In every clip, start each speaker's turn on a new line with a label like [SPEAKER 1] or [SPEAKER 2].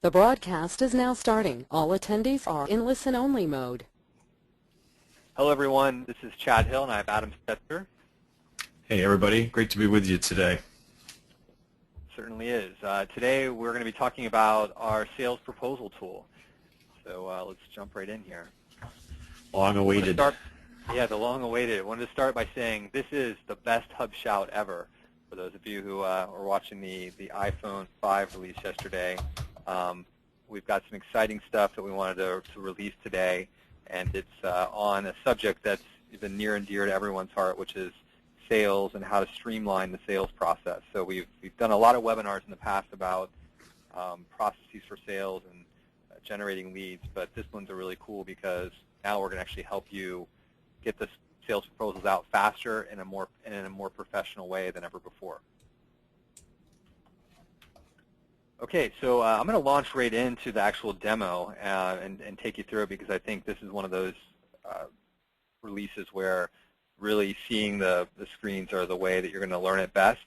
[SPEAKER 1] The broadcast is now starting. All attendees are in listen-only mode.
[SPEAKER 2] Hello, everyone. This is Chad Hill, and I have Adam Stetzer.
[SPEAKER 3] Hey, everybody. Great to be with you today.
[SPEAKER 2] Certainly is. Today, we're going to be talking about our sales proposal tool. So let's jump right in here.
[SPEAKER 3] Long-awaited.
[SPEAKER 2] The long-awaited. I wanted to start by saying this is the best HubShout ever. For those of you who are watching the iPhone 5 release yesterday, we've got some exciting stuff that we wanted to release today, and it's on a subject that's been near and dear to everyone's heart, which is sales and how to streamline the sales process. So we've done a lot of webinars in the past about processes for sales and generating leads, but this one's really cool because now we're going to actually help you get the sales proposals out faster in a more professional way than ever before. Okay, so I'm going to launch right into the actual demo and take you through it because I think this is one of those releases where really seeing the screens are the way that you're going to learn it best.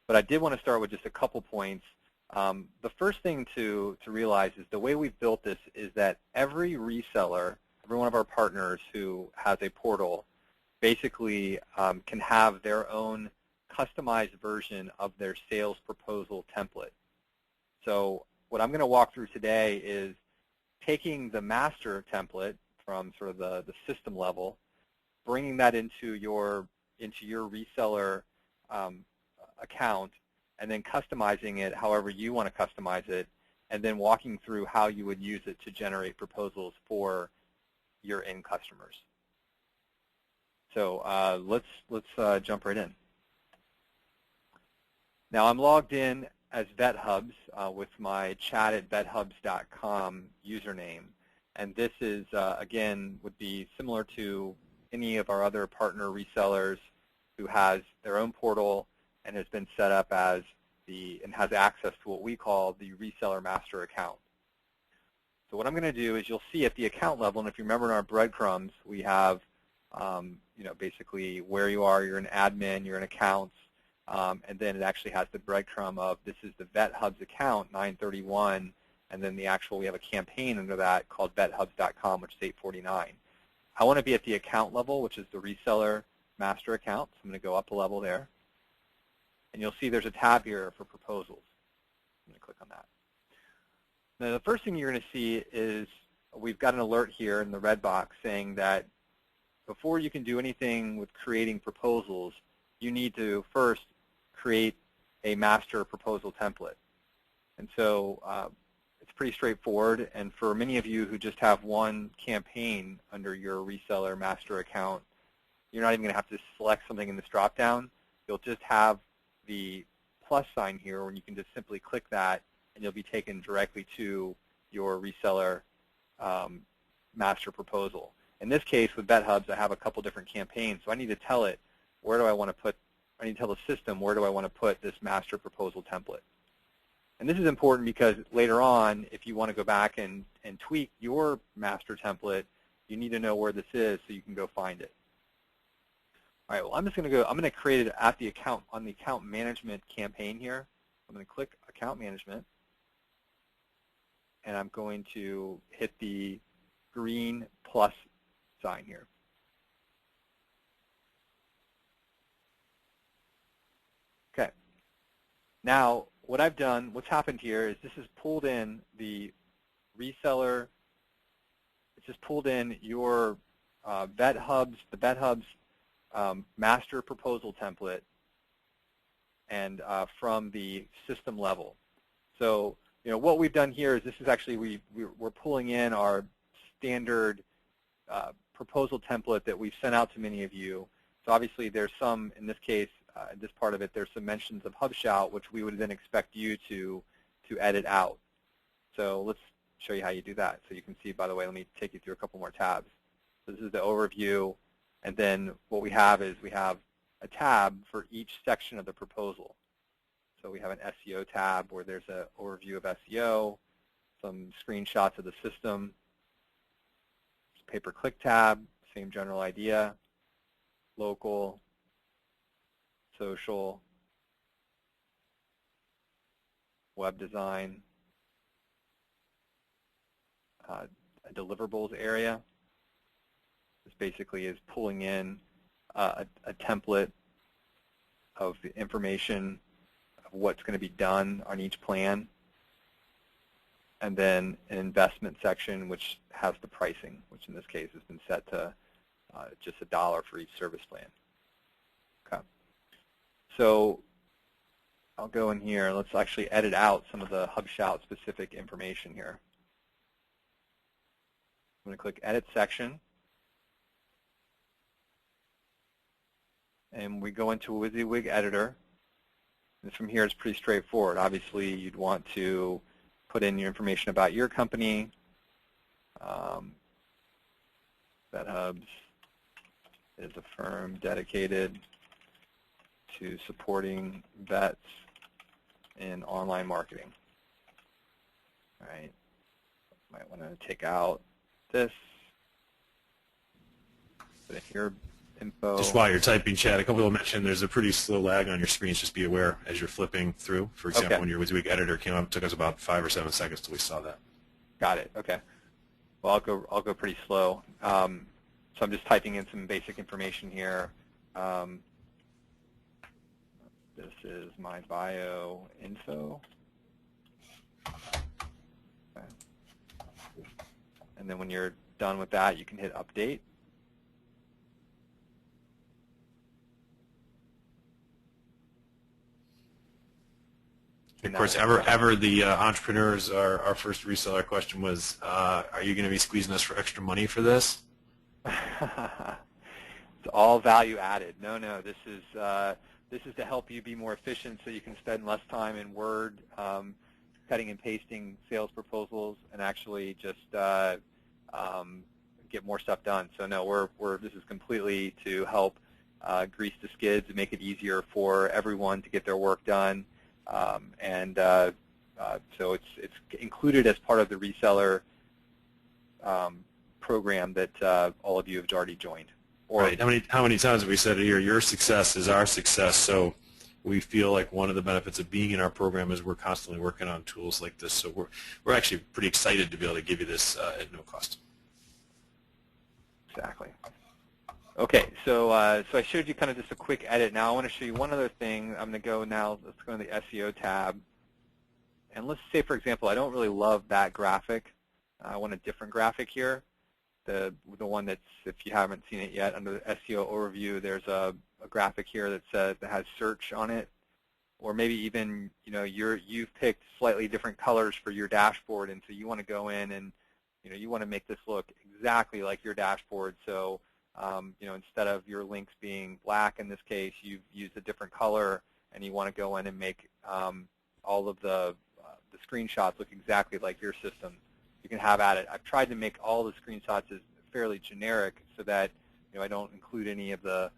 [SPEAKER 2] But I did want to start with just a couple points. The first thing to realize is the way we've built this is that every reseller, every one of our partners who has a portal, basically can have their own customized version of their sales proposal template. So what I'm going to walk through today is taking the master template from sort of the system level, bringing that into your reseller account, and then customizing it however you want to customize it, and then walking through how you would use it to generate proposals for your end customers. So let's jump right in. Now I'm logged in as VetHubs with my chat@vethubs.com username, and this is again would be similar to any of our other partner resellers who has their own portal and has been set up as and has access to what we call the reseller master account. So what I'm going to do is you'll see at the account level, and if you remember in our breadcrumbs, we have basically where you are. You're an admin, you're in accounts, and then it actually has the breadcrumb of this is the VetHubs account 931, and then we have a campaign under that called vethubs.com, which is 849. I want to be at the account level, which is the reseller master account, so I'm going to go up a level there. And you'll see there's a tab here for proposals. I'm going to click on that. Now the first thing you're going to see is we've got an alert here in the red box saying that before you can do anything with creating proposals, you need to first create a master proposal template. And so it's pretty straightforward, and for many of you who just have one campaign under your reseller master account, you're not even going to have to select something in this drop-down. You'll just have the plus sign here, and you can just simply click that, and you'll be taken directly to your reseller master proposal. In this case, with VetHubs, I have a couple different campaigns, so I need to tell it where do I want to put. I need to tell the system where do I want to put this master proposal template. And this is important because later on, if you want to go back and tweak your master template, you need to know where this is so you can go find it. All right, well, I'm going to create it at the account, on the account management campaign here. I'm going to click account management, and I'm going to hit the green plus sign here. Okay. Now, what I've done, what's happened here is this has pulled in the reseller. It's just pulled in your VetHubs, the VetHubs master proposal template, and from the system level. So, what we've done here is this is actually we're pulling in our standard proposal template that we've sent out to many of you. So obviously there's some, in this case, in this part of it, there's some mentions of HubShout, which we would then expect you to edit out. So let's show you how you do that. So you can see, by the way, let me take you through a couple more tabs. So this is the overview, and then what we have is we have a tab for each section of the proposal. So we have an SEO tab where there's an overview of SEO, some screenshots of the system, pay-per-click tab, same general idea, local, social, web design, a deliverables area. This basically is pulling in a template of the information of what's going to be done on each plan, and then an investment section which has the pricing, which in this case has been set to just $1 for each service plan. Okay. So I'll go in here. Let's actually edit out some of the HubShout specific information here. I'm going to click Edit Section. And we go into Wysiwyg Editor. And from here, it's pretty straightforward. Obviously, you'd want to put in your information about your company. VetHubs is a firm dedicated to supporting vets in online marketing. All right. Might want to take out this. Put in your info.
[SPEAKER 3] Just while you're typing, Chad, a couple people mentioned there's a pretty slow lag on your screens. Just be aware as you're flipping through. For example, when your Wysiwyg Editor came up, it took us about 5 or 7 seconds till we saw that.
[SPEAKER 2] Got it. Okay. Well, I'll go pretty slow. So I'm just typing in some basic information here. This is my bio info. Okay. And then when you're done with that, you can hit update.
[SPEAKER 3] Of course, ever the entrepreneurs, our first reseller question was, are you going to be squeezing us for extra money for this?
[SPEAKER 2] It's all value added. No, this is to help you be more efficient so you can spend less time in Word cutting and pasting sales proposals and actually just get more stuff done. So no, this is completely to help grease the skids and make it easier for everyone to get their work done. So it's included as part of the reseller program that all of you have already joined.
[SPEAKER 3] Right. How many times have we said here, your success is our success? So we feel like one of the benefits of being in our program is we're constantly working on tools like this. So we're actually pretty excited to be able to give you this at no cost.
[SPEAKER 2] Exactly. Okay, so I showed you kind of just a quick edit. Now I want to show you one other thing. I'm going to go now. Let's go to the SEO tab, and let's say, for example, I don't really love that graphic. I want a different graphic here. The one that's, if you haven't seen it yet, under the SEO overview, there's a graphic here that has search on it, or maybe even you've picked slightly different colors for your dashboard, and so you want to go in and you want to make this look exactly like your dashboard. So instead of your links being black in this case, you've used a different color, and you want to go in and make all of the screenshots look exactly like your system. You can have at it. I've tried to make all the screenshots as fairly generic so that I don't include any of the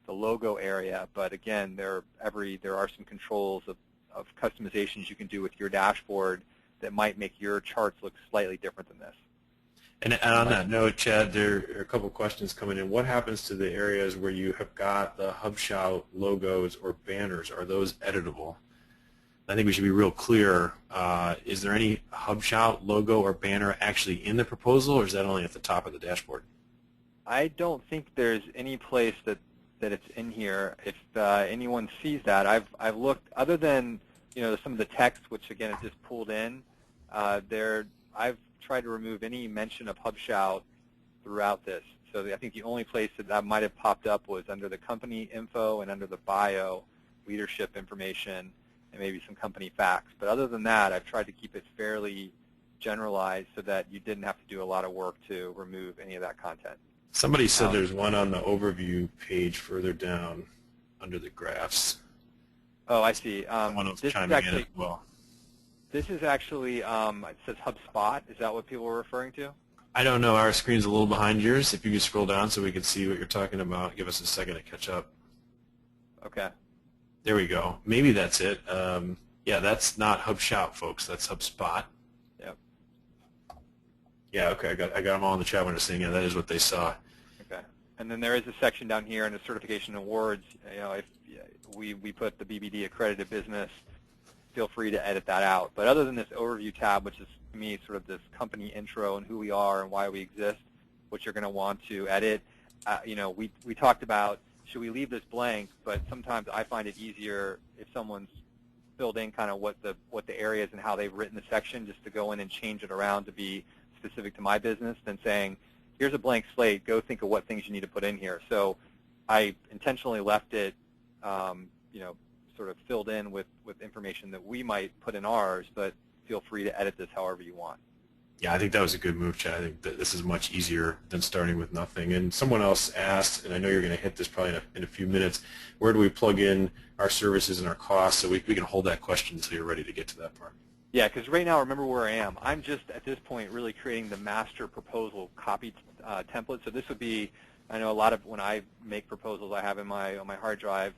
[SPEAKER 2] logo area. But again, there are some controls of customizations you can do with your dashboard that might make your charts look slightly different than this.
[SPEAKER 3] And on that note, Chad, there are a couple questions coming in. What happens to the areas where you have got the HubShout logos or banners? Are those editable? I think we should be real clear. Is there any HubShout logo or banner actually in the proposal, or is that only at the top of the dashboard?
[SPEAKER 2] I don't think there's any place that it's in here. If anyone sees that, I've looked. Other than some of the text, which again is just pulled in, I've tried to remove any mention of HubShout throughout this. So I think the only place that might have popped up was under the company info and under the bio, leadership information, and maybe some company facts. But other than that, I've tried to keep it fairly generalized so that you didn't have to do a lot of work to remove any of that content.
[SPEAKER 3] Somebody said there's one on the overview page further down under the graphs.
[SPEAKER 2] Oh, I see.
[SPEAKER 3] This is actually,
[SPEAKER 2] This is actually, it says HubSpot. Is that what people were referring to?
[SPEAKER 3] I don't know. Our screen's a little behind yours. If you could scroll down so we can see what you're talking about, give us a second to catch up.
[SPEAKER 2] Okay.
[SPEAKER 3] There we go. Maybe that's it. Yeah, that's not HubShout, folks. That's HubSpot.
[SPEAKER 2] Yep.
[SPEAKER 3] Yeah, okay. I got them all in the chat window saying, yeah, that is what they saw.
[SPEAKER 2] Okay. And then there is a section down here in the certification awards. If we put the BBD accredited business feel free to edit that out. But other than this overview tab, which is to me sort of this company intro and who we are and why we exist, what you're going to want to edit, we talked about should we leave this blank, but sometimes I find it easier if someone's filled in kind of what the area is and how they've written the section, just to go in and change it around to be specific to my business, than saying, here's a blank slate, go think of what things you need to put in here. So I intentionally left it, sort of filled in with information that we might put in ours, but feel free to edit this however you want.
[SPEAKER 3] Yeah, I think that was a good move, Chad. I think that this is much easier than starting with nothing. And someone else asked, and I know you're going to hit this probably in a few minutes, where do we plug in our services and our costs? So we can hold that question until you're ready to get to that part.
[SPEAKER 2] Yeah, because right now, remember where I am. I'm just, at this point, really creating the master proposal copy template. So this would be, I know a lot of, when I make proposals, I have on my hard drive,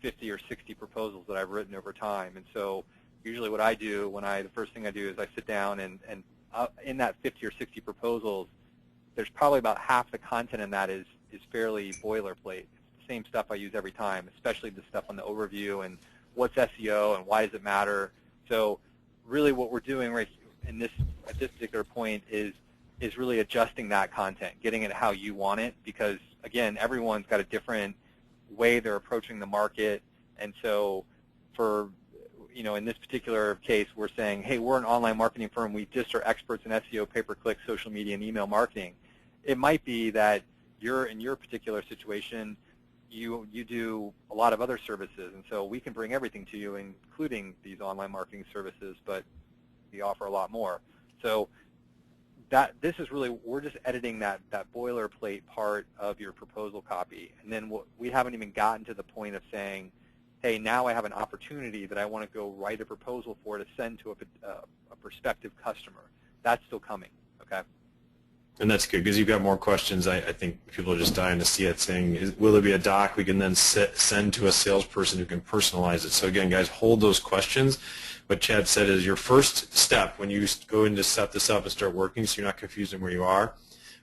[SPEAKER 2] 50 or 60 proposals that I've written over time. And so usually what I do the first thing I do is I sit down and in that 50 or 60 proposals, there's probably about half the content in that is fairly boilerplate. It's the same stuff I use every time, especially the stuff on the overview and what's SEO and why does it matter. So really what we're doing right at this particular point is really adjusting that content, getting it how you want it, because again, everyone's got a different way they're approaching the market. And so for in this particular case, we're saying, hey, we're an online marketing firm. We just are experts in SEO, pay-per-click, social media, and email marketing. It might be that in your particular situation, you do a lot of other services, and so we can bring everything to you, including these online marketing services, but we offer a lot more. So this is really, we're just editing that boilerplate part of your proposal copy, and then we haven't even gotten to the point of saying, hey, now I have an opportunity that I want to go write a proposal for to send to a prospective customer. That's still coming, okay?
[SPEAKER 3] And that's good, because you've got more questions. I think people are just dying to see it, saying, will there be a doc we can then send to a salesperson who can personalize it? So again, guys, hold those questions. What Chad said is your first step when you go in to set this up and start working, so you're not confused in where you are,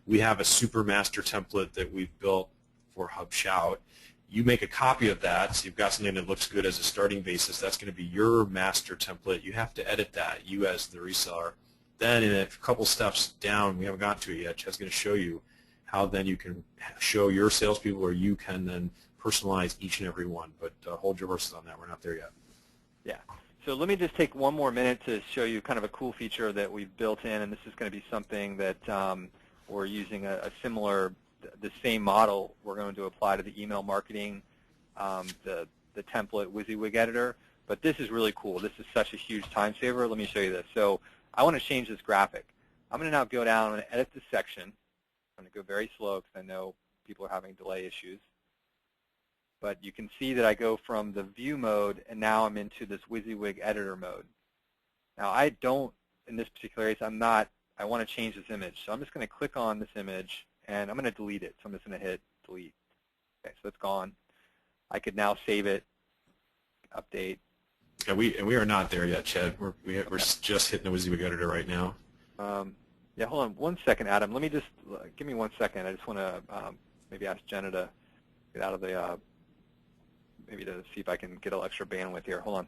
[SPEAKER 3] we have a super master template that we've built for HubShout. You make a copy of that, so you've got something that looks good as a starting basis. That's going to be your master template. You have to edit that, you as the reseller. Then in a couple steps down, we haven't gotten to it yet, Chad's going to show you how then you can show your salespeople, or you can then personalize each and every one. But hold your horses on that. We're not there yet.
[SPEAKER 2] Yeah. So let me just take one more minute to show you kind of a cool feature that we've built in, and this is going to be something that we're using the same model we're going to apply to the email marketing, the template Wysiwyg Editor. But this is really cool. This is such a huge time saver. Let me show you this. So I want to change this graphic. I'm going to now go down and edit this section. I'm going to go very slow because I know people are having delay issues. But you can see that I go from the view mode, and now I'm into this Wysiwyg Editor mode. Now I don't, in this particular case, I want to change this image. So I'm just going to click on this image, and I'm going to delete it. So I'm just going to hit delete. Okay, so it's gone. I could now save it, update.
[SPEAKER 3] Yeah, we are not there yet, Chad. We're just hitting the Wysiwyg Editor right now.
[SPEAKER 2] Yeah, hold on 1 second, Adam. Let me just give me 1 second. I just want to maybe ask Jenna to get out of the maybe to see if I can get a little extra bandwidth here. Hold on.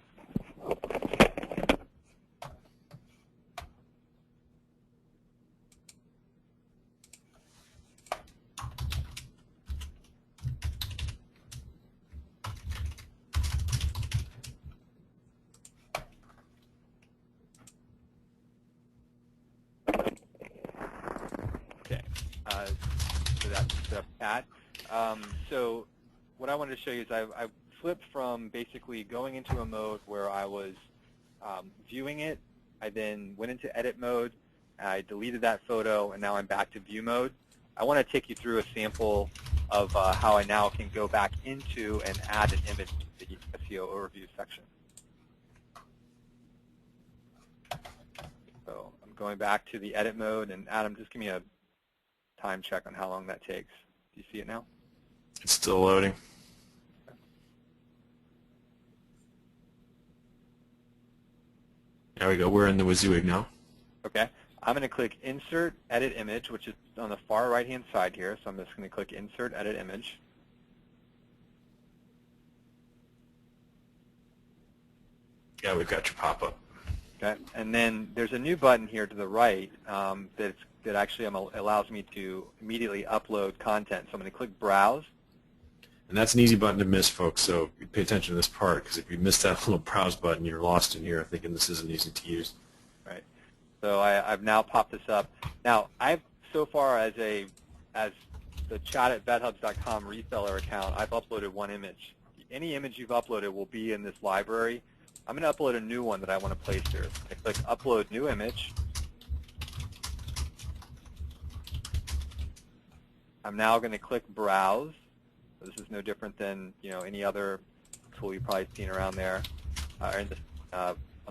[SPEAKER 2] So that's that. So what I wanted to show you is I flipped from basically going into a mode where I was viewing it. I then went into edit mode. I deleted that photo, and now I'm back to view mode. I want to take you through a sample of how I now can go back into and add an image to the SEO overview section. So I'm going back to the edit mode, and Adam, just give me a time check on how long that takes. Do you see it now?
[SPEAKER 3] It's still loading. There we go. We're in the Wysiwyg now.
[SPEAKER 2] Okay. I'm going to click Insert, Edit Image, which is on the far right-hand side here. So I'm just going to click Insert, Edit Image.
[SPEAKER 3] Yeah, we've got your pop-up.
[SPEAKER 2] Okay, and then there's a new button here to the right that actually allows me to immediately upload content. So I'm going to click Browse.
[SPEAKER 3] And that's an easy button to miss, folks, so pay attention to this part, because if you miss that little browse button, you're lost in here thinking this isn't easy to use.
[SPEAKER 2] Right. So I've now popped this up. Now, I've so far as the chat@bethubs.com reseller account, I've uploaded one image. Any image you've uploaded will be in this library. I'm going to upload a new one that I want to place here. I click Upload New Image. I'm now going to click Browse. So this is no different than any other tool you've probably seen around there on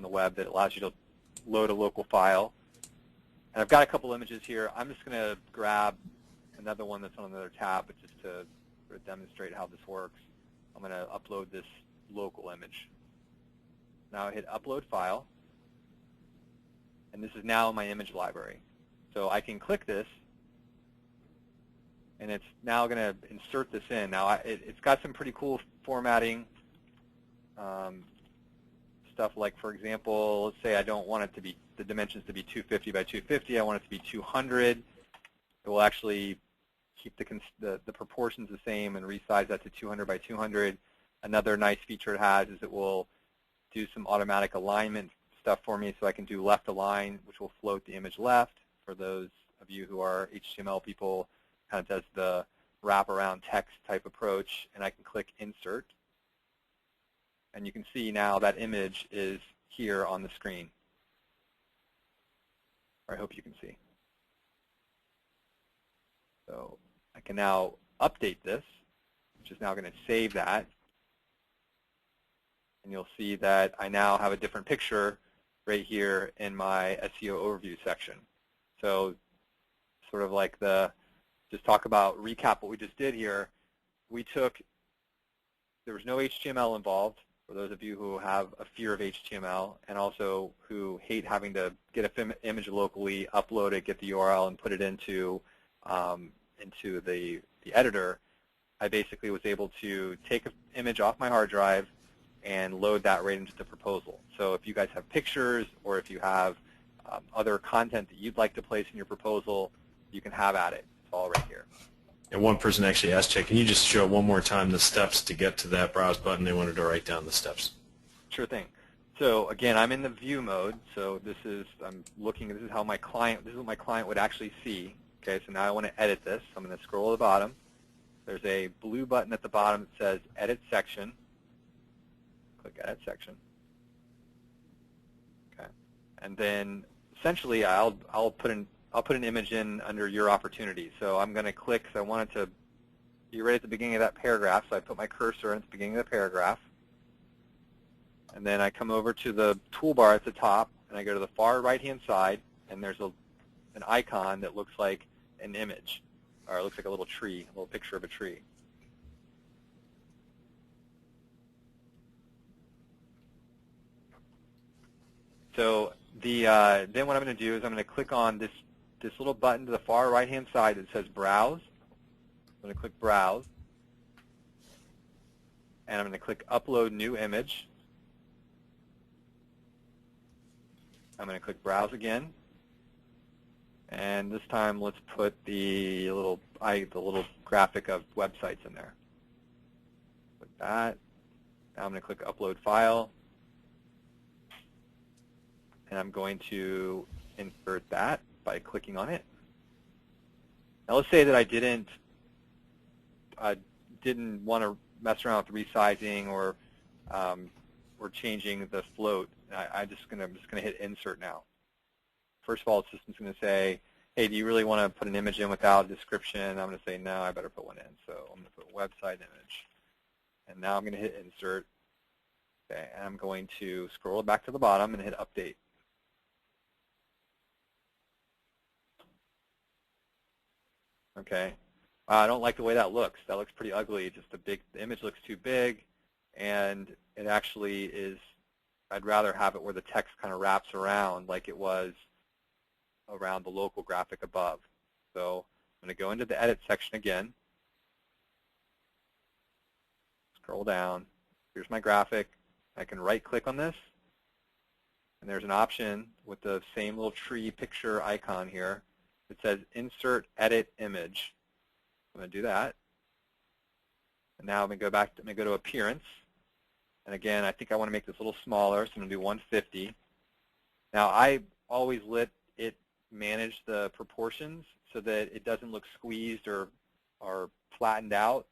[SPEAKER 2] the web that allows you to load a local file. And I've got a couple images here. I'm just going to grab another one that's on another tab, but just to sort of demonstrate how this works. I'm going to upload this local image. Now I hit Upload File, and this is now in my image library. So I can click this, and it's now going to insert this in. Now it's got some pretty cool formatting stuff, like, for example, let's say I don't want it to be the dimensions to be 250 by 250. I want it to be 200. It will actually keep the proportions the same and resize that to 200 by 200. Another nice feature it has is it will do some automatic alignment stuff for me, so I can do left align, which will float the image left. For those of you who are HTML people, kind of does the wraparound text type approach, and I can click Insert. And you can see now that image is here on the screen. Or I hope you can see. So I can now update this, which is now going to save that. And you'll see that I now have a different picture right here in my SEO overview section. So sort of like just talk about, recap what we just did here. There was no HTML involved, for those of you who have a fear of HTML and also who hate having to get an image locally, upload it, get the URL, and put it into the editor. I basically was able to take an image off my hard drive and load that right into the proposal. So if you guys have pictures or if you have other content that you'd like to place in your proposal, you can have at it. It's all right here.
[SPEAKER 3] And one person actually asked, Chad, can you just show one more time the steps to get to that browse button? They wanted to write down the steps.
[SPEAKER 2] Sure thing. So again, I'm in the view mode. So this is how my client, this is what my client would actually see. Okay, so now I want to edit this. So I'm going to scroll to the bottom. There's a blue button at the bottom that says Edit Section. Click Edit Section. Okay, and then essentially I'll put an image in under your opportunity. So I'm going to click, because I want it to be right at the beginning of that paragraph. So I put my cursor at the beginning of the paragraph. And then I come over to the toolbar at the top, and I go to the far right-hand side, and there's an icon that looks like an image, or it looks like a little tree, a little picture of a tree. So then what I'm going to do is I'm going to click on this little button to the far right-hand side that says Browse. I'm going to click Browse, and I'm going to click Upload New Image. I'm going to click Browse again, and this time let's put the little graphic of websites in there. Put that. Now I'm going to click Upload File, and I'm going to insert that by clicking on it. Now let's say that I didn't want to mess around with resizing or changing the float. I'm just going to hit Insert now. First of all, the system's going to say, hey, do you really want to put an image in without a description? I'm going to say, no, I better put one in. So I'm going to put website image. And now I'm going to hit Insert. Okay, and I'm going to scroll back to the bottom and hit Update. Okay. I don't like the way that looks. That looks pretty ugly. The image looks too big, and it actually is, I'd rather have it where the text kind of wraps around like it was around the local graphic above. So I'm going to go into the Edit section again. Scroll down. Here's my graphic. I can right-click on this And there's an option with the same little tree picture icon here that says Insert Edit Image. I'm going to do that. And now I'm going to go back. I'm going to go to Appearance. And again, I think I want to make this a little smaller, so I'm going to do 150. Now, I always let it manage the proportions so that it doesn't look squeezed or flattened out.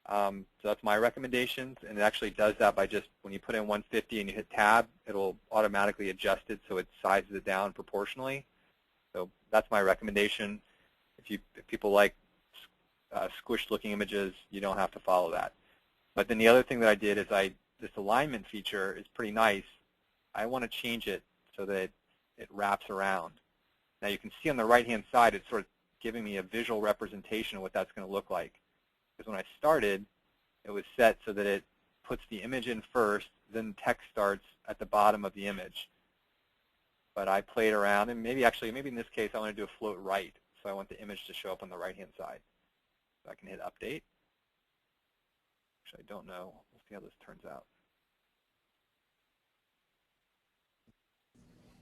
[SPEAKER 2] So that's my recommendations, and it actually does that by just, when you put in 150 and you hit Tab, it'll automatically adjust it so it sizes it down proportionally. So that's my recommendation. If people like squished-looking images, you don't have to follow that. But then the other thing that I did is this alignment feature is pretty nice. I want to change it so that it wraps around. Now you can see on the right-hand side, it's sort of giving me a visual representation of what that's going to look like. Because when I started, it was set so that it puts the image in first, then text starts at the bottom of the image. But I played around, and maybe in this case, I want to do a float right. So I want the image to show up on the right-hand side. So I can hit Update. Actually, I don't know. We'll see how this turns out.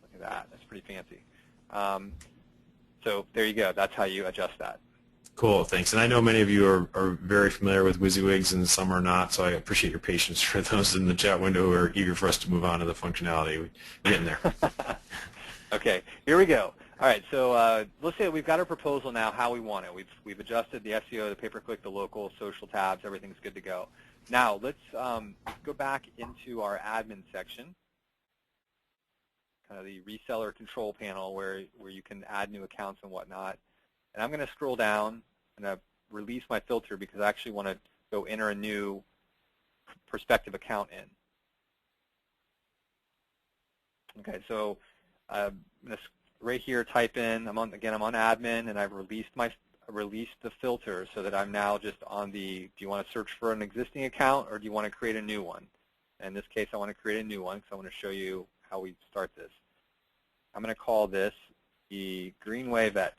[SPEAKER 2] Look at that. That's pretty fancy. So there you go. That's how you adjust that.
[SPEAKER 3] Cool, thanks. And I know many of you are very familiar with Wysiwygs and some are not, so I appreciate your patience for those in the chat window who are eager for us to move on to the functionality. We're getting there.
[SPEAKER 2] Okay, here we go. All right, so let's say we've got our proposal now how we want it. We've adjusted the SEO, the pay-per-click, the local, social tabs, everything's good to go. Now let's go back into our admin section, kind of the reseller control panel where you can add new accounts and whatnot. And I'm going to scroll down and release my filter because I actually want to go enter a new prospective account in. Okay, so I'm going to right here type in. I'm on admin, and I've released the filter so that I'm now just on the. Do you want to search for an existing account or do you want to create a new one? In this case, I want to create a new one because I want to show you how we start this. I'm going to call this the Greenway Vets.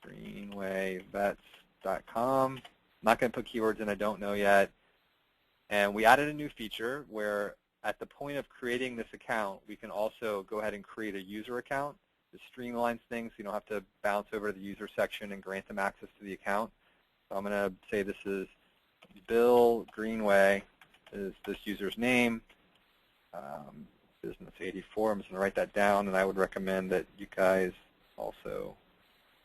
[SPEAKER 2] greenwayvets.com. I'm not going to put keywords in I don't know yet. And we added a new feature where at the point of creating this account, we can also go ahead and create a user account. This streamlines things so you don't have to bounce over to the user section and grant them access to the account. So I'm going to say this is Bill Greenway is this user's name. Business 84. I'm just going to write that down, and I would recommend that you guys also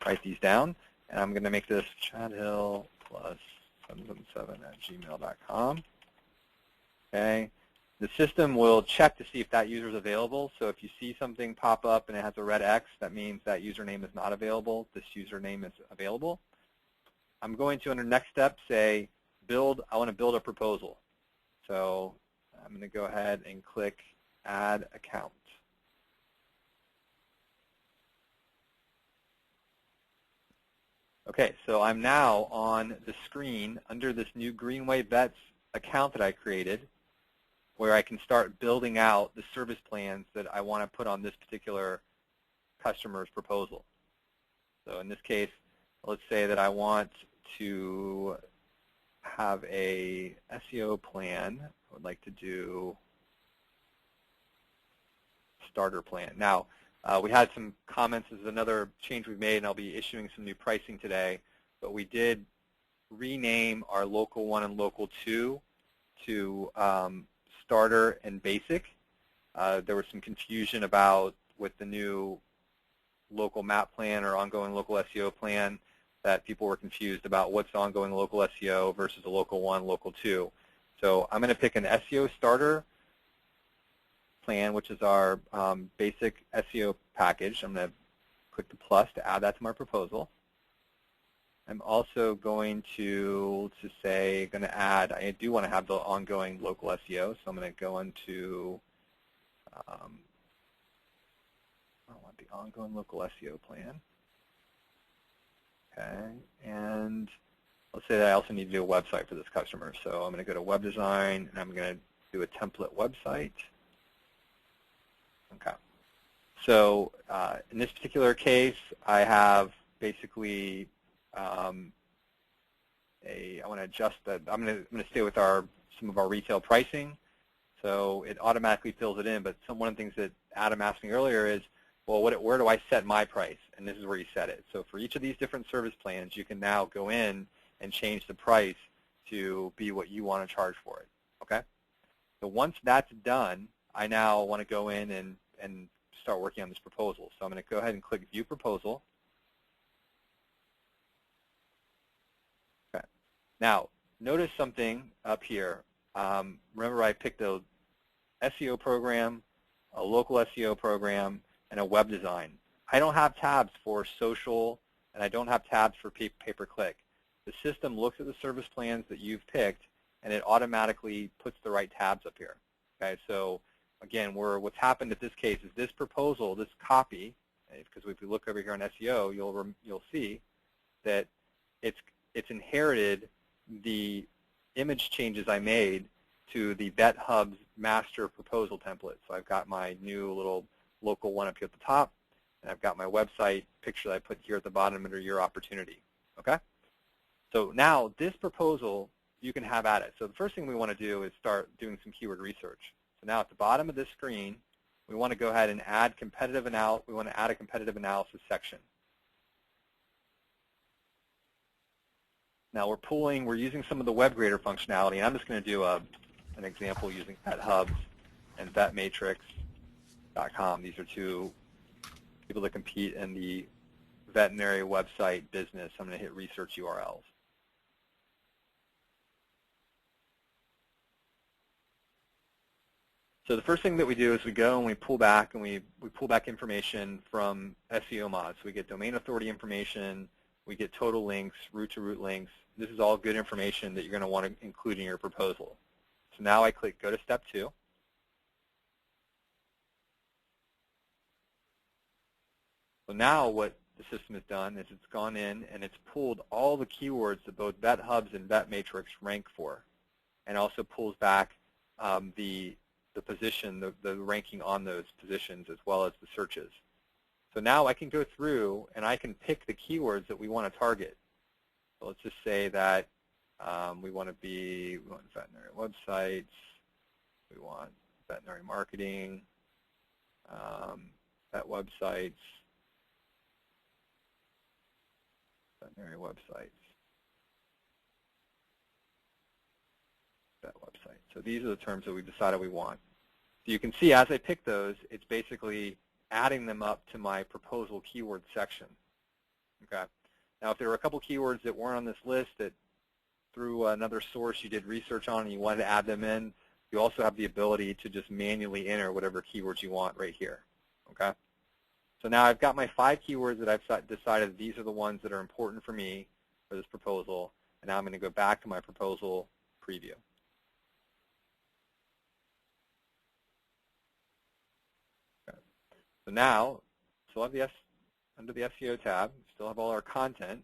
[SPEAKER 2] write these down. And I'm going to make this chadhill+777@gmail.com. Okay. The system will check to see if that user is available. So if you see something pop up and it has a red X, that means that username is not available. This username is available. I'm going to, under next step, say I want to build a proposal. So I'm going to go ahead and click Add Account. Okay, so I'm now on the screen under this new Greenway Vets account that I created, where I can start building out the service plans that I want to put on this particular customer's proposal. So in this case, let's say that I want to have a SEO plan. I would like to do starter plan. Now, we had some comments. This is another change we've made, and I'll be issuing some new pricing today. But we did rename our Local 1 and Local 2 to Starter and Basic. There was some confusion about with the new local map plan or ongoing local SEO plan that people were confused about what's ongoing local SEO versus a Local 1, Local 2. So I'm going to pick an SEO Starter plan, which is our basic SEO package. I'm going to click the plus to add that to my proposal. I'm also going to add, I do want to have the ongoing local SEO, so I'm going to go into, I want the ongoing local SEO plan. Okay, and let's say that I also need to do a website for this customer. So I'm going to go to Web Design, and I'm going to do a template website. Okay. So in this particular case, I have basically I want to adjust that. I'm going to stay with some of our retail pricing. So it automatically fills it in. But one of the things that Adam asked me earlier is, well, where do I set my price? And this is where you set it. So for each of these different service plans, you can now go in and change the price to be what you want to charge for it. Okay? So once that's done, I now want to go in and start working on this proposal. So I'm going to go ahead and click View Proposal. Okay. Now, notice something up here. Remember I picked a SEO program, a local SEO program, and a web design. I don't have tabs for social, and I don't have tabs for pay-per-click. The system looks at the service plans that you've picked, and it automatically puts the right tabs up here. Okay, so again, what's happened in this case is this proposal, this copy, because if you look over here on SEO, you'll see that it's inherited the image changes I made to the BetHub's master proposal template. So I've got my new little local one up here at the top, and I've got my website picture that I put here at the bottom under Your Opportunity. Okay? So now this proposal you can have at it. So the first thing we want to do is start doing some keyword research. So now at the bottom of this screen, we want to go ahead and add we want to add a competitive analysis section. Now we're using some of the web grader functionality, and I'm just going to do an example using BetHubs and vetmatrix.com. These are two people that compete in the veterinary website business. I'm going to hit research URLs. So the first thing that we do is we go and we pull back, and we pull back information from SEO mods. So we get domain authority information, we get total links, root-to-root links. This is all good information that you're going to want to include in your proposal. So now I click Go to Step 2. So now what the system has done is it's gone in and it's pulled all the keywords that both VetHubs and VetMatrix rank for, and also pulls back the position, the ranking on those positions, as well as the searches. So now I can go through and I can pick the keywords that we want to target. So let's just say that we want veterinary websites, we want veterinary marketing, vet websites, veterinary websites, vet website. So these are the terms that we've decided we want. So you can see as I pick those, it's basically adding them up to my proposal keyword section. Okay. Now, if there were a couple keywords that weren't on this list that through another source you did research on and you wanted to add them in, you also have the ability to just manually enter whatever keywords you want right here. Okay. So now I've got my 5 keywords that I've decided these are the ones that are important for me for this proposal, and now I'm going to go back to my proposal preview. So now, still have under the SEO tab, still have all our content.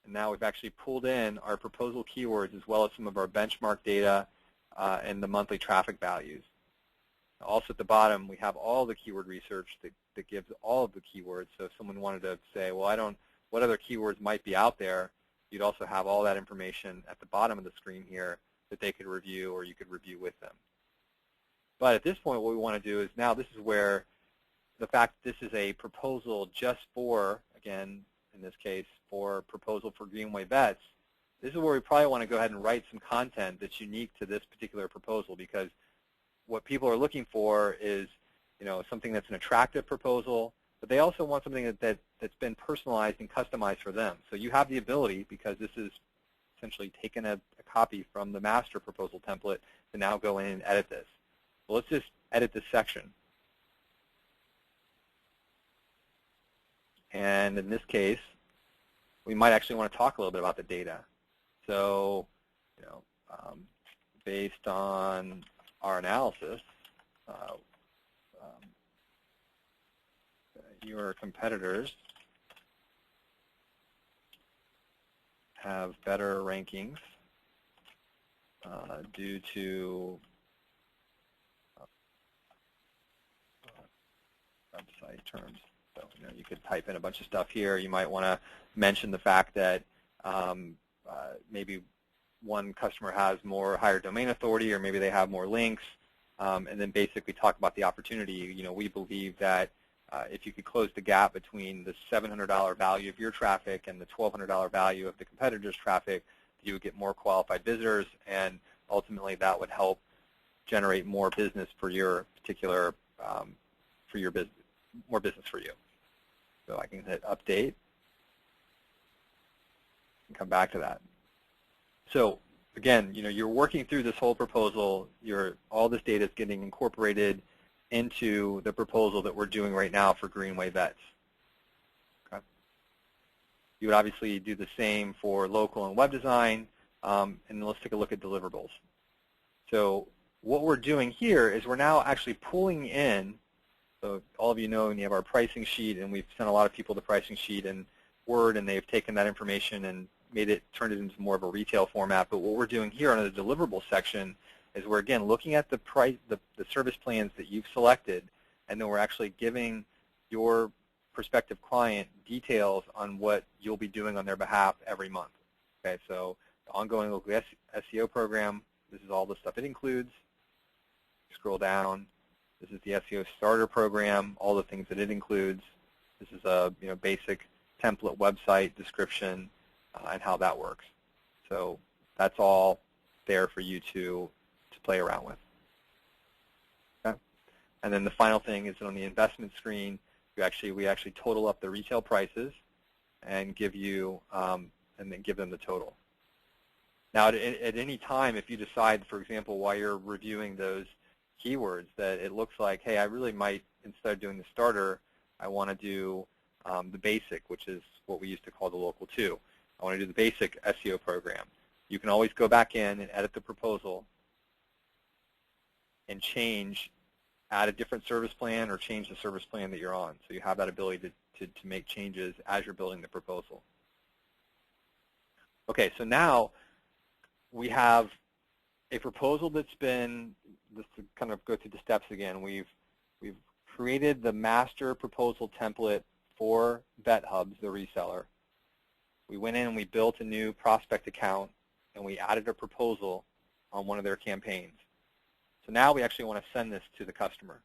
[SPEAKER 2] And now we've actually pulled in our proposal keywords as well as some of our benchmark data and the monthly traffic values. Also at the bottom, we have all the keyword research that gives all of the keywords. So if someone wanted to say, well, what other keywords might be out there, you'd also have all that information at the bottom of the screen here that they could review or you could review with them. But at this point, what we want to do is now this is where the fact that this is a proposal just for, again, in this case, for proposal for Greenway Vets, this is where we probably want to go ahead and write some content that's unique to this particular proposal, because what people are looking for is, something that's an attractive proposal, but they also want something that's been personalized and customized for them. So you have the ability, because this is essentially taken a copy from the master proposal template, to now go in and edit this. So let's just edit this section. And in this case, we might actually want to talk a little bit about the data. So, based on our analysis, your competitors have better rankings due to website terms. So you could type in a bunch of stuff here. You might want to mention the fact that maybe one customer has higher domain authority, or maybe they have more links, and then basically talk about the opportunity. You know, we believe that if you could close the gap between the $700 value of your traffic and the $1,200 value of the competitor's traffic, you would get more qualified visitors, and ultimately that would help generate more business for your particular, for your business, more business for you. So I can hit update and come back to that. So again, you know, you're working through this whole proposal. All this data is getting incorporated into the proposal that we're doing right now for Greenway Vets. Okay. You would obviously do the same for local and web design, and let's take a look at deliverables. So what we're doing here is we're now actually pulling in, so all of you know, and you have our pricing sheet, and we've sent a lot of people the pricing sheet in Word, and they've taken that information and turned it into more of a retail format. But what we're doing here under the deliverables section is we're, again, looking at the service plans that you've selected, and then we're actually giving your prospective client details on what you'll be doing on their behalf every month. Okay, so the ongoing local SEO program, this is all the stuff it includes. Scroll down. This is the SEO starter program, all the things that it includes. This is a basic template website description and how that works. So that's all there for you to play around with. Okay? And then the final thing is that on the investment screen, we actually total up the retail prices and give you and then give them the total. Now, at any time, if you decide, for example, while you're reviewing those keywords, that it looks like, hey, I really might, instead of doing the starter, I want to do the basic, which is what we used to call the local 2. I want to do the basic SEO program. You can always go back in and edit the proposal and add a different service plan or change the service plan that you're on. So you have that ability to make changes as you're building the proposal. Okay, so now we have a proposal that's been, just to kind of go through the steps again, we've created the master proposal template for VetHubs, the reseller. We went in and we built a new prospect account, and we added a proposal on one of their campaigns. So now we actually want to send this to the customer.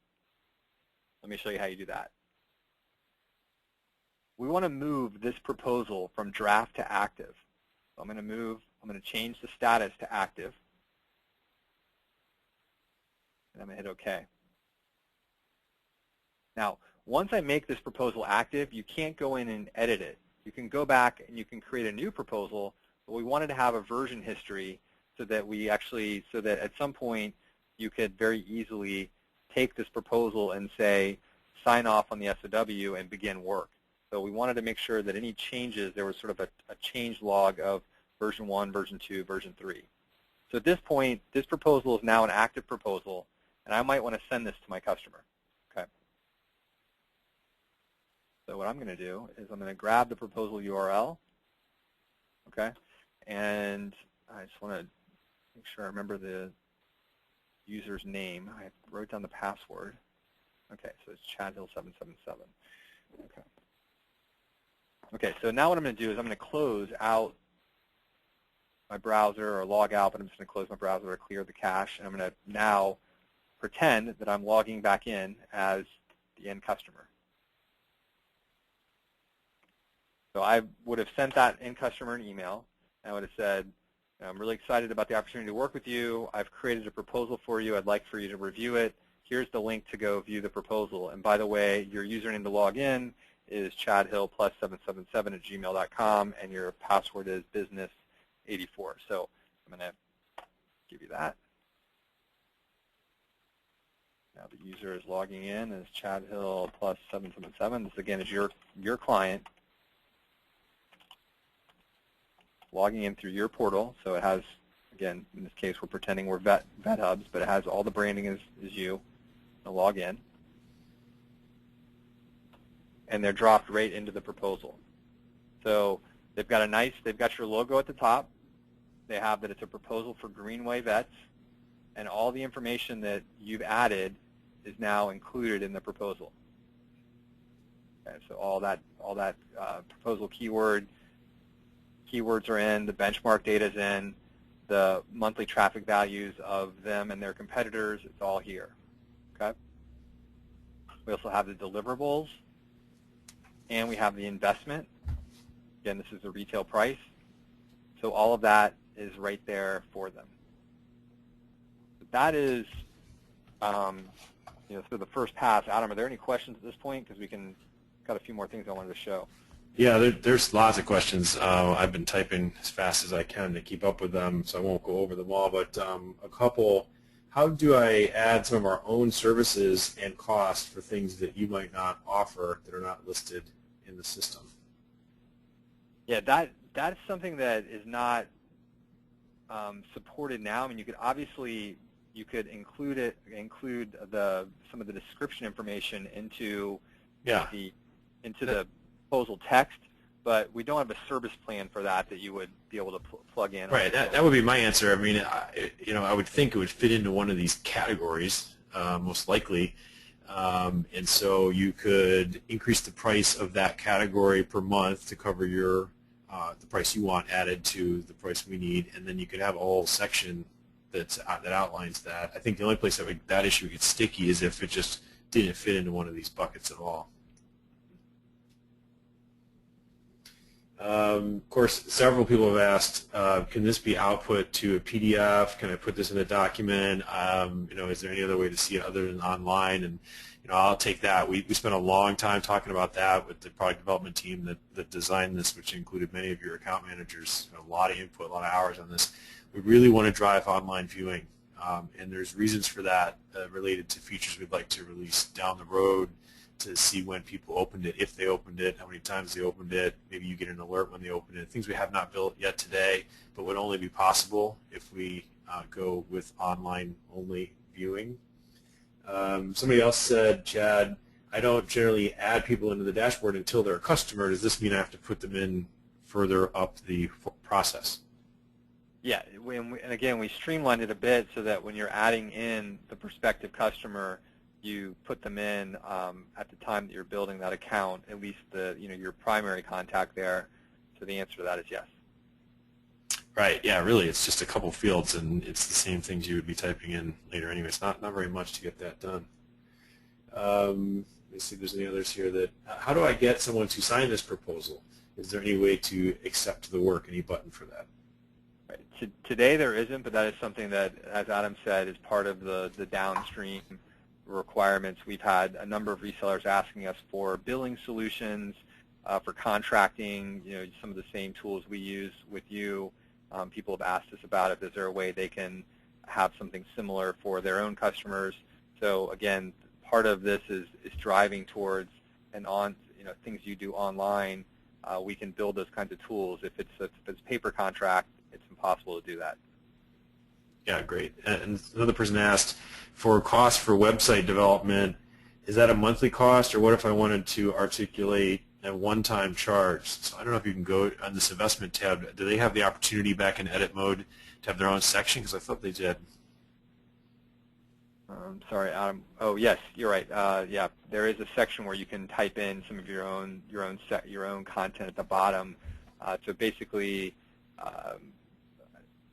[SPEAKER 2] Let me show you how you do that. We want to move this proposal from draft to active. So I'm going to change the status to active. And I'm going to hit OK. Now, once I make this proposal active, you can't go in and edit it. You can go back and you can create a new proposal, but we wanted to have a version history so that at some point you could very easily take this proposal and say, sign off on the SOW and begin work. So we wanted to make sure that any changes, there was sort of a change log of version 1, version 2, version 3. So at this point, this proposal is now an active proposal, and I might want to send this to my customer. Okay. So what I'm going to do is I'm going to grab the proposal URL, okay, and I just want to make sure I remember the user's name. I wrote down the password. Okay, so it's ChadHill777. Okay. Okay, so now what I'm going to do is I'm going to close out my browser or log out, but I'm just going to close my browser or clear the cache, and I'm going to now pretend that I'm logging back in as the end customer. So I would have sent that end customer an email, and I would have said, I'm really excited about the opportunity to work with you. I've created a proposal for you. I'd like for you to review it. Here's the link to go view the proposal. And by the way, your username to log in is chadhill+777@gmail.com, and your password is business84. So I'm going to give you that. Now the user is logging in as chadhill+777. This, again, is your client logging in through your portal. So it has, again, in this case, we're pretending we're VetHubs, but it has all the branding as you. To log in. And they're dropped right into the proposal. So they've got your logo at the top. They have that it's a proposal for Greenway Vets, and all the information that you've added is now included in the proposal. Okay, so all that proposal keywords are in, the benchmark data is in, the monthly traffic values of them and their competitors. It's all here. Okay. We also have the deliverables, and we have the investment. Again, this is the retail price. So all of that is right there for them. That is, so the first pass. Adam, are there any questions at this point? Because got a few more things I wanted to show.
[SPEAKER 3] Yeah, there's lots of questions. I've been typing as fast as I can to keep up with them, so I won't go over them all, but a couple. How do I add some of our own services and costs for things that you might not offer that are not listed in the system?
[SPEAKER 2] Yeah, that's something that is not supported now. I mean, you could include some of the description information into the proposal text, but we don't have a service plan for that you would be able to plug in.
[SPEAKER 3] Right, that would be my answer. I mean, I would think it would fit into one of these categories, most likely, and so you could increase the price of that category per month to cover your the price you want added to the price we need, and then you could have a whole section that outlines that. I think the only place that issue would get sticky is if it just didn't fit into one of these buckets at all. Of course, several people have asked, can this be output to a PDF? Can I put this in a document? Is there any other way to see it other than online? And I'll take that. We spent a long time talking about that with the product development team that designed this, which included many of your account managers. A lot of input, a lot of hours on this. We really want to drive online viewing, and there's reasons for that related to features we'd like to release down the road, to see when people opened it, if they opened it, how many times they opened it. Maybe you get an alert when they open it. Things we have not built yet today, but would only be possible if we go with online-only viewing. Somebody else said, Chad, I don't generally add people into the dashboard until they're a customer. Does this mean I have to put them in further up the process?
[SPEAKER 2] Yeah, and again, we streamlined it a bit so that when you're adding in the prospective customer, you put them in at the time that you're building that account, at least your primary contact there. So the answer to that is yes.
[SPEAKER 3] Right. Yeah. Really, it's just a couple fields, and it's the same things you would be typing in later anyway. It's not very much to get that done. Let me see if there's any others here. How do I get someone to sign this proposal? Is there any way to accept the work? Any button for that?
[SPEAKER 2] Right. Today there isn't, but that is something that, as Adam said, is part of the downstream requirements. We've had a number of resellers asking us for billing solutions, for contracting, some of the same tools we use with you. People have asked us about it. Is there a way they can have something similar for their own customers? So again, part of this is driving towards things you do online. We can build those kinds of tools. If it's paper contract, it's impossible to do that.
[SPEAKER 3] Yeah, great. And another person asked, for cost for website development, is that a monthly cost, or what if I wanted to articulate a one-time charge? So I don't know if you can go on this investment tab. Do they have the opportunity back in edit mode to have their own section? Because I thought they did.
[SPEAKER 2] Sorry, Adam. Oh, yes, you're right. Yeah, there is a section where you can type in some of your own content at the bottom. So basically.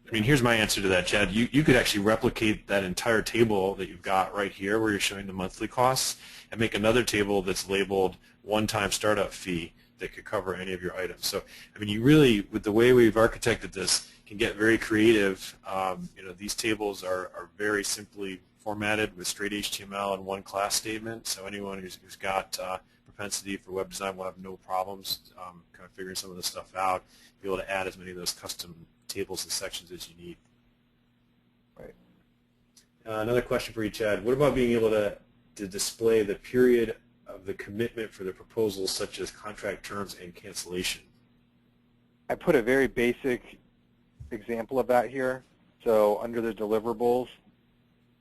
[SPEAKER 3] I mean, here's my answer to that, Chad. You could actually replicate that entire table that you've got right here where you're showing the monthly costs and make another table that's labeled one-time startup fee that could cover any of your items. So, I mean, you really, with the way we've architected this, can get very creative. These tables are very simply formatted with straight HTML and one class statement, so anyone who's got propensity for web design will have no problems kind of figuring some of this stuff out, be able to add as many of those custom tables and sections as you need.
[SPEAKER 2] Right.
[SPEAKER 3] Another question for you, Chad. What about being able to display the period of the commitment for the proposals, such as contract terms and cancellation?
[SPEAKER 2] I put a very basic example of that here. So under the deliverables,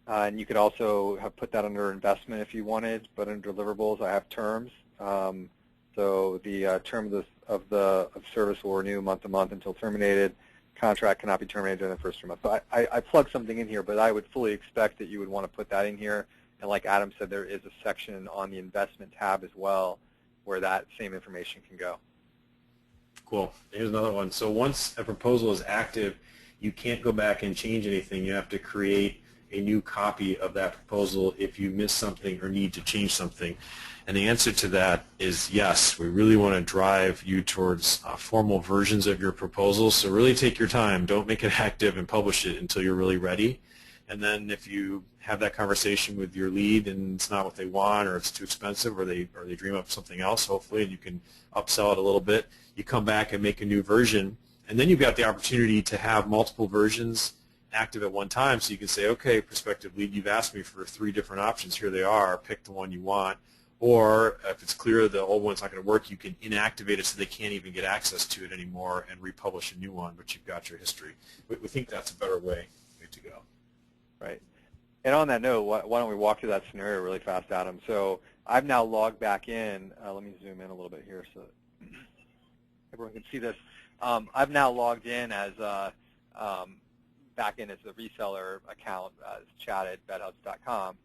[SPEAKER 2] and you could also have put that under investment if you wanted, but under deliverables I have terms. So the term of service will renew month to month until terminated. Contract cannot be terminated during the first 3 months. So I plugged something in here, but I would fully expect that you would want to put that in here. And like Adam said, there is a section on the investment tab as well where that same information can go.
[SPEAKER 3] Cool. Here's another one. So once a proposal is active, you can't go back and change anything. You have to create a new copy of that proposal if you miss something or need to change something. And the answer to that is yes. We really want to drive you towards formal versions of your proposal. So really take your time. Don't make it active and publish it until you're really ready. And then if you have that conversation with your lead and it's not what they want, or it's too expensive, or they dream up something else, hopefully, and you can upsell it a little bit, you come back and make a new version. And then you've got the opportunity to have multiple versions active at one time. So you can say, okay, prospective lead, you've asked me for 3 different options. Here they are. Pick the one you want. Or if it's clear the old one's not going to work, you can inactivate it so they can't even get access to it anymore and republish a new one, but you've got your history. We think that's a better way to go.
[SPEAKER 2] Right. And on that note, why don't we walk through that scenario really fast, Adam? So I've now logged back in. Let me zoom in a little bit here so that everyone can see this. I've now logged in as back in as the reseller account, chat@bethubs.com,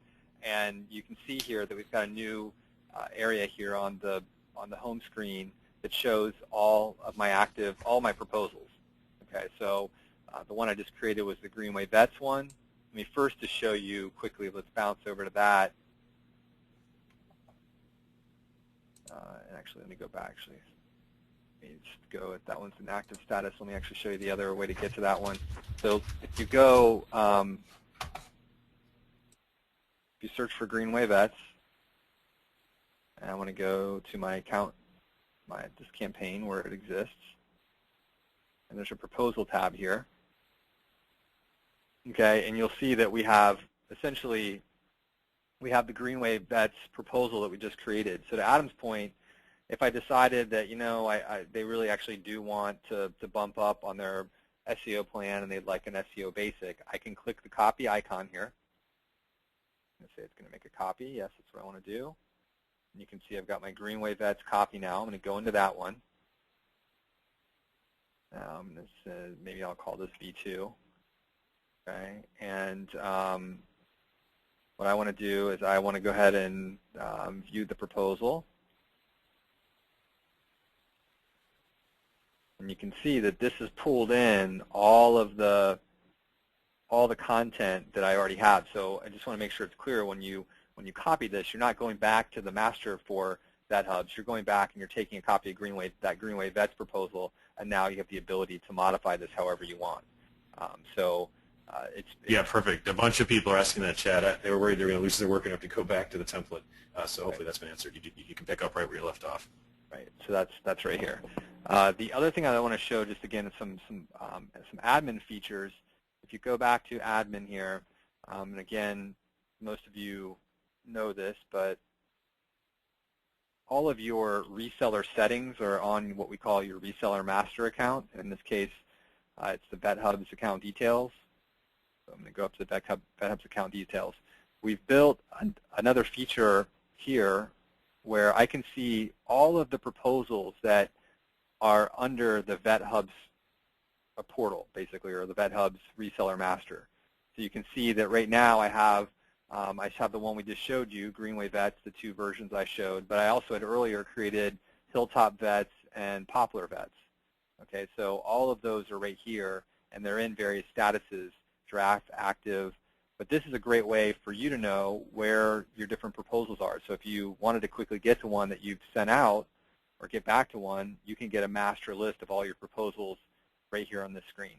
[SPEAKER 2] and you can see here that we've got a new area here on the home screen that shows all my proposals. Okay, so the one I just created was the Greenway Vets one. Let me first just show you quickly. Let's bounce over to that. And actually, let me go back. Actually, let me just go. That one's in active status. Let me actually show you the other way to get to that one. So if you go, if you search for Greenway Vets, and I want to go to my account, this campaign where it exists, and there's a proposal tab here. Okay, and you'll see that we have essentially the Greenway Vets proposal that we just created. So to Adam's point, if I decided that they really actually do want to bump up on their SEO plan and they'd like an SEO basic, I can click the copy icon here. I'm going to say it's going to make a copy. Yes, that's what I want to do. And you can see I've got my Greenway Vets copy now. I'm going to go into that one. Maybe I'll call this V2. Okay, and what I want to do is I want to go ahead and view the proposal. And you can see that this has pulled in all the content that I already have. So I just want to make sure it's clear when you copy this, you're not going back to the master for VetHubs. You're going back and you're taking a copy of that Greenway Vets proposal, and now you have the ability to modify this however you want.
[SPEAKER 3] Yeah, perfect. A bunch of people are asking that, chat. They were worried they were going to lose their work and have to go back to the template. So hopefully that's been answered. You can pick up right where you left off.
[SPEAKER 2] Right. So that's right here. The other thing I want to show, just again, is some admin features. If you go back to admin here, and again, most of you know this, but all of your reseller settings are on what we call your reseller master account. In this case, it's the VetHubs account details. So I'm going to go up to the VetHubs account details. We've built another feature here where I can see all of the proposals that are under the VetHubs portal, basically, or the VetHubs reseller master. So you can see that right now I have the one we just showed you, Greenway Vets, the 2 versions I showed, but I also had earlier created Hilltop Vets and Poplar Vets. Okay, so all of those are right here, and they're in various statuses, draft, active, but this is a great way for you to know where your different proposals are. So if you wanted to quickly get to one that you've sent out or get back to one, you can get a master list of all your proposals right here on this screen.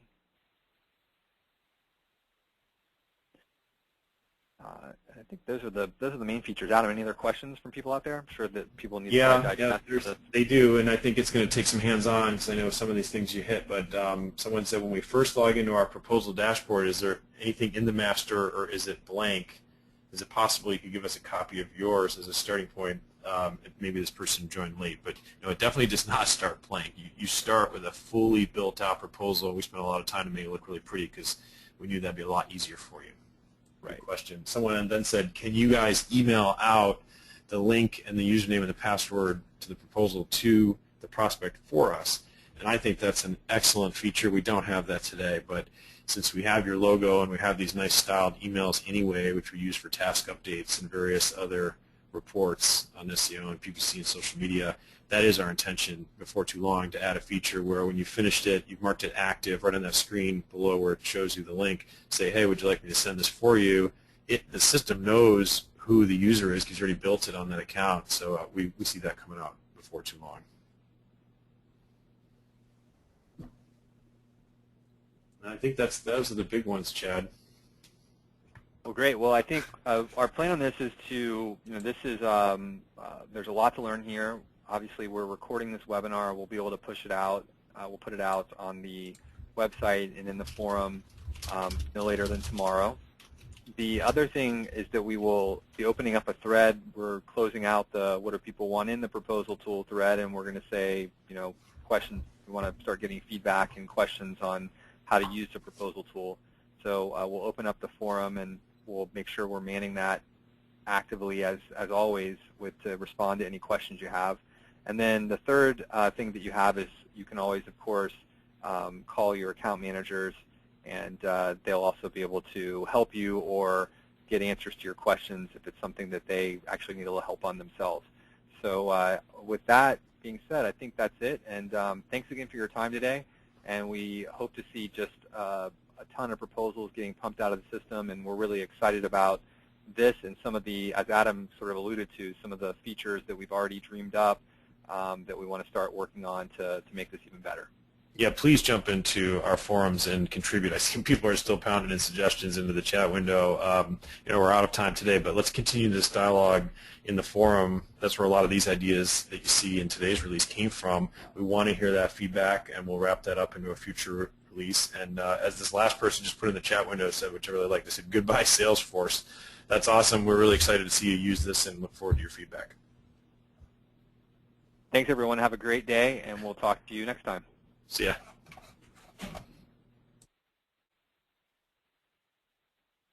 [SPEAKER 2] I think those are the main features. Adam, any other questions from people out there? I'm sure that people need to digest this.
[SPEAKER 3] They do, and I think it's going to take some hands-on because I know some of these things you hit. But someone said when we first log into our proposal dashboard, is there anything in the master or is it blank? Is it possible you could give us a copy of yours as a starting point? Maybe this person joined late, but no, it definitely does not start blank. You start with a fully built-out proposal. We spent a lot of time to make it look really pretty because we knew that'd be a lot easier for you. Right. Good question. Someone then said, can you guys email out the link and the username and the password to the proposal to the prospect for us? And I think that's an excellent feature. We don't have that today, but since we have your logo and we have these nice styled emails anyway, which we use for task updates and various other reports on SEO and PPC and social media. That is our intention before too long, to add a feature where when you finished it, you've marked it active right on that screen below where it shows you the link. Say, hey, would you like me to send this for you? The system knows who the user is because you already built it on that account. So we see that coming out before too long. And I think those are the big ones, Chad.
[SPEAKER 2] Well, great. Well, I think our plan on this is to, there's a lot to learn here. Obviously, we're recording this webinar. We'll be able to push it out. We'll put it out on the website and in the forum no later than tomorrow. The other thing is that we will be opening up a thread. We're closing out the what do people want in the proposal tool thread, and we're going to say, questions. We want to start getting feedback and questions on how to use the proposal tool. So we'll open up the forum, and we'll make sure we're manning that actively as always to respond to any questions you have. And then the third thing that you have is you can always, of course, call your account managers, and they'll also be able to help you or get answers to your questions if it's something that they actually need a little help on themselves. So with that being said, I think that's it. And thanks again for your time today. And we hope to see just a ton of proposals getting pumped out of the system. And we're really excited about this and some of the, as Adam sort of alluded to, some of the features that we've already dreamed up that we want to start working on to make this even better.
[SPEAKER 3] Yeah, please jump into our forums and contribute. I see people are still pounding in suggestions into the chat window. We're out of time today, but let's continue this dialogue in the forum. That's where a lot of these ideas that you see in today's release came from. We want to hear that feedback, and we'll wrap that up into a future release. And as this last person just put in the chat window said, which I really liked, they said, goodbye, Salesforce. That's awesome. We're really excited to see you use this and look forward to your feedback.
[SPEAKER 2] Thanks, everyone. Have a great day, and we'll talk to you next time.
[SPEAKER 3] See ya.